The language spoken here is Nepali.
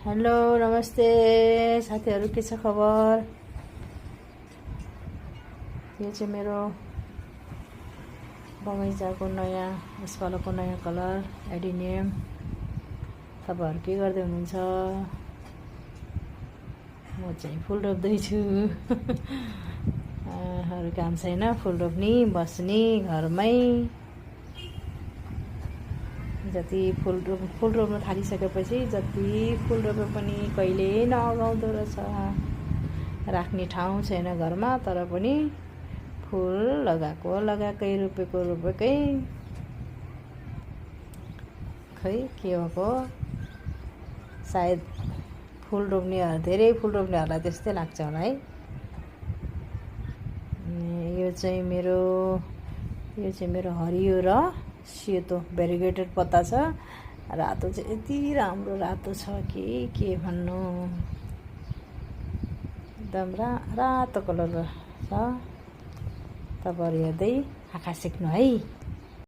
हेलो नमस्ते साथीहरु, के छ खबर? यो चाहिँ मेरो बगैँचाको नयाँ यसपालोको नयाँ कलर एडिनियम। तपाईहरु के गर्दै हुनुहुन्छ? म चाहिँ फुल रोप्दैछु। अरू काम छैन, फुल रोप्ने बस्ने घरमै। जति फुल रोप्न थालिसकेपछि जति फुल रोपे पनि कहिले नअगाउँदो रहेछ। राख्ने ठाउँ छैन घरमा, तर पनि फुल लगाएकै रोपेकै। खै के हो, सायद धेरै फुल रोप्नेहरूलाई त्यस्तै लाग्छ होला है। यो चाहिँ मेरो हरियो र सेतो भेरिगेटेड पत्ता छ। रातो चाहिँ यति राम्रो रातो छ कि के भन्नु, एकदम रातो कलर छ। तपाईहरु हेर्दै आँखा सेक्नु है।